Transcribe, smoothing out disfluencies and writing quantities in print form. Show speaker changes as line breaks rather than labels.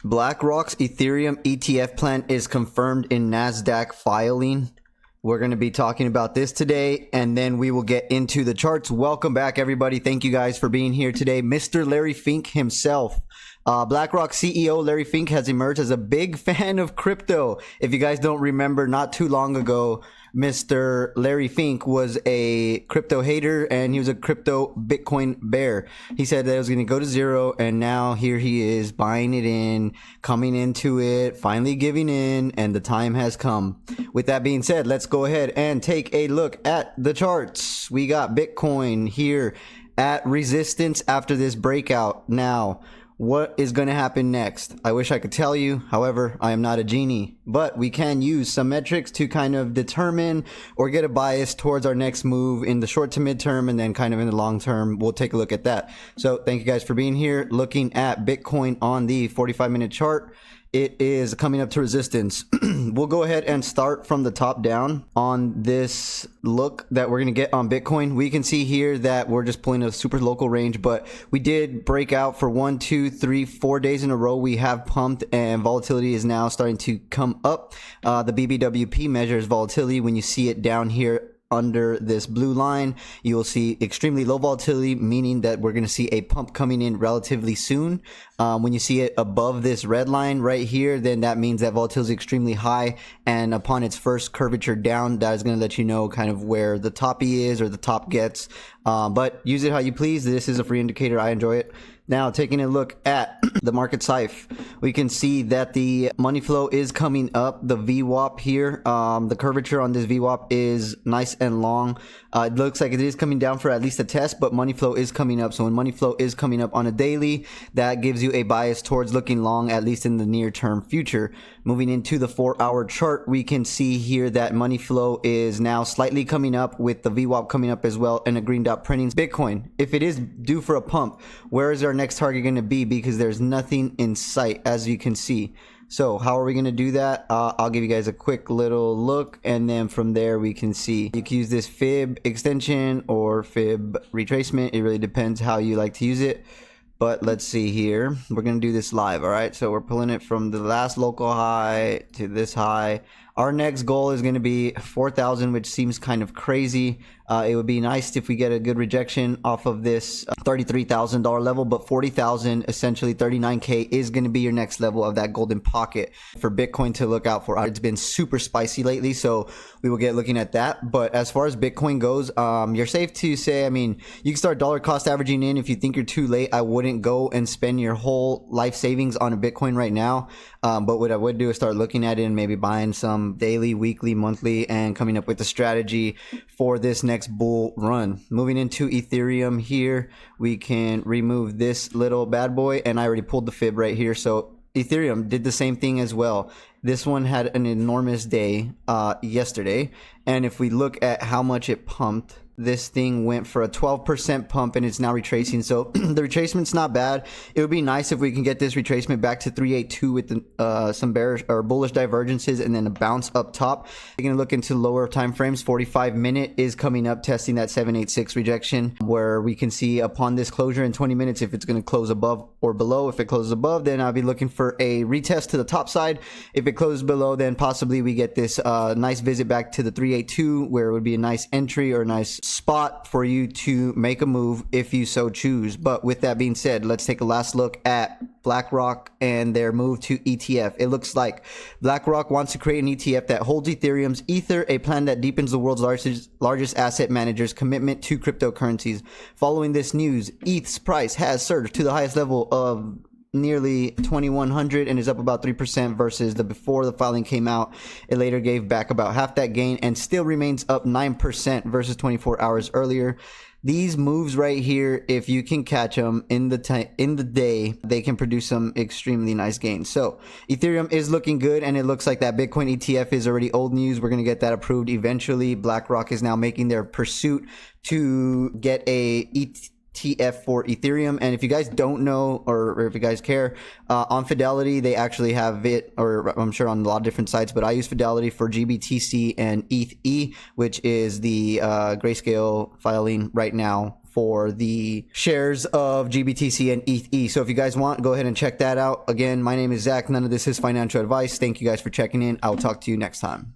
BlackRock's Ethereum ETF plan is confirmed in NASDAQ filing. We're going to be talking about this today, and then we will get into the charts. Welcome back, everybody. Thank you guys for being here today. Mr. Larry Fink himself. BlackRock CEO Larry Fink has emerged as a big fan of crypto. If you guys don't remember, not too long ago, Mr. Larry Fink was a crypto hater and he was a crypto Bitcoin bear. He said that it was going to go to zero, and now here he is buying it in, coming into it, finally giving in, and the time has come. With that being said, let's go ahead and take a look at the charts. We got Bitcoin here at resistance after this breakout. Now, what is going to happen next? I wish I could tell you. However, I am not a genie, but we can use some metrics to kind of determine or get a bias towards our next move in the short to midterm, and then kind of in the long term. We'll take a look at that. So thank you guys for being here. Looking at Bitcoin on the 45-minute chart, it is coming up to resistance. We'll go ahead and start from the top down on this look that we're going to get on Bitcoin. We can see here that we're just pulling a super local range, but we did break out for 1, 2, 3, 4 days in a row. We have pumped, and volatility is now starting to come up. The BBWP measures volatility. When you see it down here under this blue line, you will see extremely low volatility, meaning that we're going to see a pump coming in relatively soon. When you see it above this red line right here, then that means that volatility is extremely high, and upon its first curvature down, that is going to let you know kind of where the toppy is or the top gets. But use it how you please. This is a free indicator. I enjoy it. Now, taking a look at the market siph, we can see that the money flow is coming up. The VWAP here, the curvature on this VWAP is nice and long. It looks like it is coming down for at least a test, but money flow is coming up. So when money flow is coming up on a daily, that gives you a bias towards looking long, at least in the near term future. Moving into the 4-hour chart, we can see here that money flow is now slightly coming up, with the VWAP coming up as well, and a green dot printing. Bitcoin, if it is due for a pump, where is our next target going to be? Because there's nothing in sight, as you can see. So how are we going to do that? I'll give you guys a quick little look, and then from there we can see. You can use this fib extension or fib retracement. It really depends how you like to use it. But let's see here. We're going to do this live. All right. So we're pulling it from the last local high to this high. Our next goal is going to be 4,000, which seems kind of crazy. It would be nice if we get a good rejection off of this $33,000 level, but 40,000, essentially 39K, is going to be your next level of that golden pocket for Bitcoin to look out for. It's been super spicy lately, so we will get looking at that. But as far as Bitcoin goes, you're safe to say, I mean, you can start dollar cost averaging in. If you think you're too late, I wouldn't go and spend your whole life savings on a Bitcoin right now. But what I would do is start looking at it and maybe buying some daily, weekly, monthly, and coming up with a strategy for this next bull run. Moving into Ethereum here, we can remove this little bad boy, and I already pulled the fib right here. So Ethereum did the same thing as well. This one had an enormous day yesterday, and if we look at how much it pumped, this thing went for a 12% pump, and it's now retracing. So the retracement's not bad. It would be nice if we can get this retracement back to 382 with some bearish or bullish divergences, and then a bounce up top. We're going to look into lower time frames. 45-minute is coming up, testing that 786 rejection, where we can see upon this closure in 20 minutes if it's going to close above or below. If it closes above, then I'll be looking for a retest to the top side. If it closes below, then possibly we get this nice visit back to the 382, where it would be a nice entry or a nice spot for you to make a move if you so choose. But with that being said, let's take a last look at BlackRock and their move to ETF. It looks like BlackRock wants to create an ETF that holds Ethereum's Ether, a plan that deepens the world's largest asset manager's commitment to cryptocurrencies. Following this news, ETH's price has surged to the highest level of nearly 2100 and is up about 3% versus the before the filing came out. It later gave back about half that gain and still remains up 9% versus 24 hours earlier. These moves right here, if you can catch them in the day, they can produce some extremely nice gains. So Ethereum is looking good, and it looks like that Bitcoin ETF is already old news. We're going to get that approved eventually. BlackRock is now making their pursuit to get a ETF for Ethereum. And if you guys don't know, or if you guys care, on Fidelity, they actually have it, or I'm sure on a lot of different sites, but I use Fidelity for GBTC and ETHE, which is the grayscale filing right now for the shares of GBTC and ETH. So if you guys want, go ahead and check that out. Again, my name is Zach. None of this is financial advice. Thank you guys for checking in. I'll talk to you next time.